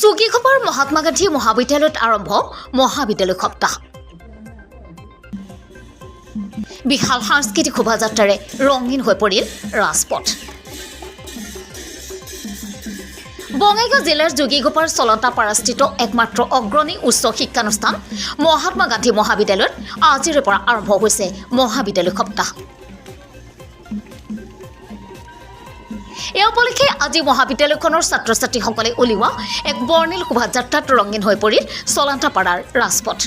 যোগীঘোপাৰ মহাত্মা গান্ধী মহাবিদ্যালয়ত আৰম্ভ মহাবিদ্যালয় সপ্তাহ। বিশাল সাংস্কৃতিক শোভাযাত্ৰাৰে ৰঙীন হৈ পৰিল ৰাজপথ। বঙাইগাঁও জিলাৰ যোগীঘোপাৰ চলন্তাপাৰাস্থিত একমাত্ৰ অগ্ৰণী উচ্চ শিক্ষানুষ্ঠান মহাত্মা গান্ধী মহাবিদ্যালয়ত আজিৰে পৰা আৰম্ভ হৈছে মহাবিদ্যালয় সপ্তাহ। এই উপলক্ষে আজি মহাবিদ্যালয়খনৰ ছাত্ৰ ছাত্ৰীসকলে উলিওৱা এক বৰ্ণিল শোভাযাত্ৰাত ৰঙীন হৈ পৰিল চলন্তাপাৰাৰ ৰাজপথ।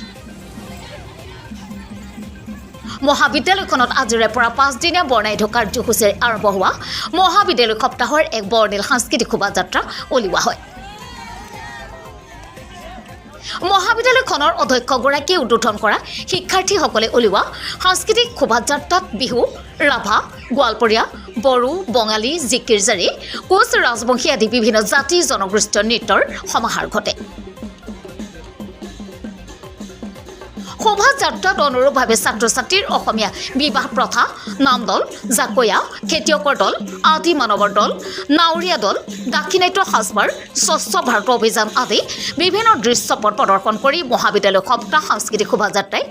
মহাবিদ্যালয়খনত আজিৰে পৰা 5 দিনীয়া বৰ্ণাঢ্য কাৰ্যসূচীৰে আৰম্ভ হোৱা মহাবিদ্যালয় সপ্তাহৰ এক বৰ্ণিল সাংস্কৃতিক শোভাযাত্ৰা উলিওৱা হয়। মহাবিদ্যালয়খনৰ অধ্যক্ষগৰাকীয়ে উদ্বোধন কৰা শিক্ষাৰ্থীসকলে উলিওৱা সাংস্কৃতিক শোভাযাত্ৰাত বিহু, ৰাভা, গোৱালপৰীয়া, বড়ো, বঙালী, জিকিৰজাৰী, কোচ ৰাজবংশী আদি বিভিন্ন জাতি জনগোষ্ঠীয় নৃত্যৰ সমাহাৰ ঘটে। শোভাযাত্ৰাত অনুৰূপভাৱে ছাত্ৰ ছাত্ৰীৰ অসমীয়া বিবাহ প্ৰথা, নামদল, জাকৈয়া, খেতিয়কৰ দল, আদি মানৱৰ দল, নাৱৰীয়া দল, দাক্ষিণাত্য সাজপাৰ, স্বচ্ছ ভাৰত অভিযান আদি বিভিন্ন দৃশ্যপট প্ৰদৰ্শন কৰি মহাবিদ্যালয় সপ্তাহ সাংস্কৃতিক শোভাযাত্ৰাই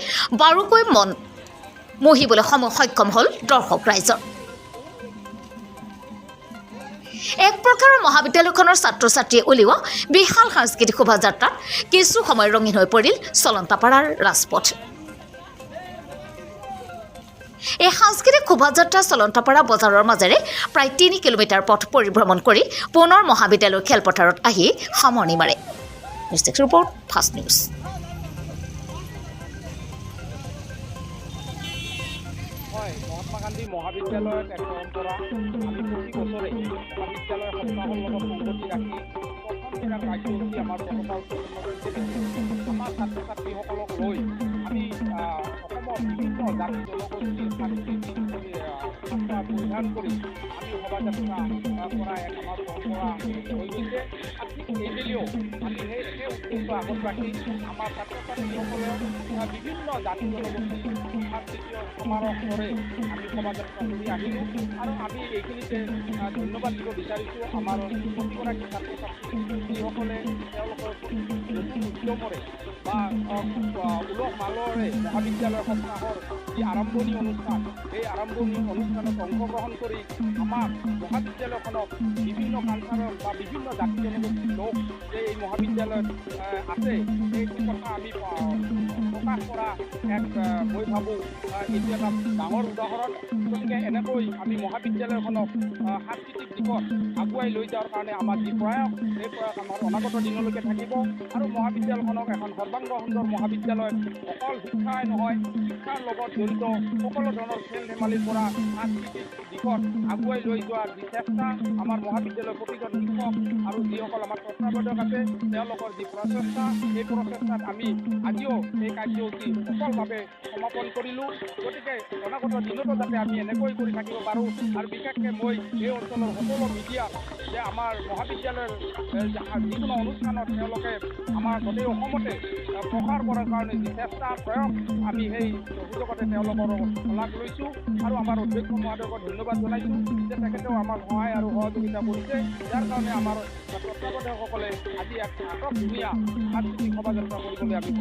বাৰুকৈ মন মোহিবলৈ সক্ষম হ'ল দৰ্শক ৰাইজৰ। এক প্ৰকাৰৰ মহাবিদ্যালয়খনৰ ছাত্ৰ ছাত্ৰীয়ে উলিওৱা বিশাল সাংস্কৃতিক শোভাযাত্ৰাত কিছু সময় ৰঙীন হৈ পৰিল চলন্তাপাৰাৰ ৰাজপথ। এই সাংস্কৃতিক শোভাযাত্ৰা চলন্তাপাৰা বজাৰৰ মাজেৰে প্ৰায় 3 কিলোমিটাৰ পথ পৰিভ্ৰমণ কৰি পুনৰ মহাবিদ্যালয়ৰ খেলপথাৰত আহি সামৰণি মাৰে। Report fast news. Mahatma Gandhi মহাবিদ্যালয়ত এক পৰম্পৰা। আমি প্ৰতি বছৰে মহাবিদ্যালয় সপ্তাহৰ লগত সংগতি ৰাখি প্ৰথম কাৰ্যসূচী আমাৰ আমাৰ ছাত্ৰ ছাত্ৰীসকলক লৈ আমি অসমৰ বিভিন্ন জাতি জনগোষ্ঠীৰ সাংস্কৃতিক পৰিধান কৰি আমি শোভাযাত্ৰা কৰা এক আমাৰ পৰম্পৰা হৈ গৈছে। ঠিক এইবেলিও আমি সেই উদ্দেশ্য আগত ৰাখি আমাৰ ছাত্ৰ ছাত্ৰীসকলে বিভিন্ন জাতি জনগোষ্ঠীৰ সাংস্কৃতিক সমাৰোহ কৰে আমি শোভাযাত্ৰা কৰি আহিলোঁ। আৰু আমি এইখিনিতে ধন্যবাদ দিব বিচাৰিছোঁ আমাৰ প্ৰতিগৰাকী ছাত্ৰ ছাত্ৰীসকলে তেওঁলোকৰ নতুন উদ্যমৰে বা উলহ মালৰে মহাবিদ্যালয় সপ্তাহৰ যি আৰম্ভণি অনুষ্ঠান, এই আৰম্ভণি অনুষ্ঠানত অংশগ্ৰহণ কৰি আমাক মহাবিদ্যালয়খনক বিভিন্ন কালচাৰৰ বা বিভিন্ন জাতি জনগোষ্ঠীৰ লোক যে এই মহাবিদ্যালয়ত আছে সেইটো কথা আমি প্ৰকাশ কৰা এক মই ভাবোঁ এইটো এটা ডাঙৰ উদাহৰণ। গতিকে এনেকৈ আমি মহাবিদ্যালয়খনক সাংস্কৃতিক দিশত আগুৱাই লৈ যোৱাৰ কাৰণে আমাৰ যি প্ৰয়াস, সেই প্ৰয়াস আমাৰ অনাগত দিনলৈকে থাকিব। আৰু মহাবিদ্যালয়খনক এখন সৰ্বাংগ সুন্দৰ মহাবিদ্যালয় অকল শিক্ষাই নহয়, শিক্ষাৰ লগত জড়িত সকলো ধৰণৰ খেল ধেমালিৰ পৰা সাংস্কৃতিক দিশত আগুৱাই লৈ যোৱাৰ যি চেষ্টা আমাৰ মহাবিদ্যালয়ৰ প্ৰতিজন শিক্ষক আৰু যিসকল আমাৰ তত্ত্বাৱধায়ক আছে তেওঁলোকৰ যি প্ৰচেষ্টা, এই প্ৰচেষ্টাত আমি আজিও এই কাৰ্যসূচী সফলভাৱে সমাপন কৰিলোঁ। গতিকে অনাগত দিনতো যাতে আমি এনেকৈ কৰি থাকিব পাৰোঁ। আৰু বিশেষকৈ মই এই অঞ্চলৰ সকলো মিডিয়াক যে আমাৰ মহাবিদ্যালয়ৰ যিকোনো অনুষ্ঠানত তেওঁলোকে আমাৰ গোটেই অসমতে প্ৰসাৰ কৰাৰ কাৰণে যি চেষ্টা প্ৰয়াস, আমি সেই সুযোগতে তেওঁলোকৰ লাভ লৈছোঁ। আৰু আমাৰ অধ্যক্ষ মহোদয়ক ধন্যবাদ জনাইছোঁ যে তেখেতেও আমাৰ সহায় আৰু সহযোগিতা কৰিছে, যাৰ কাৰণে আমাৰ তত্ত্বাৱধায়কসকলে আজি এক ধুনীয়া সাংস্কৃতিক শোভাযাত্ৰা কৰিবলৈ আমি